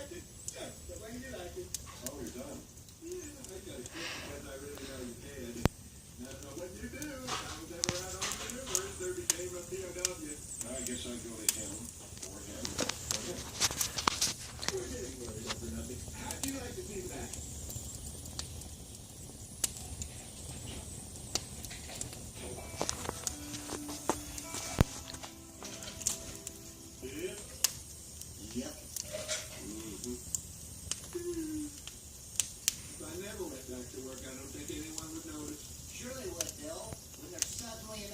like it. Yeah, the way you like it. Oh, you're done. Yeah, I got it because I really know you can. I don't know what you do. I was ever out on the river, there became a POW. I guess I'd go to him, or him, or him. We're getting worried over nothing. How'd you like to be back? Yeah. Yep. If I never went back to work, I don't think anyone would notice. Sure they would, Bill. When there's suddenly a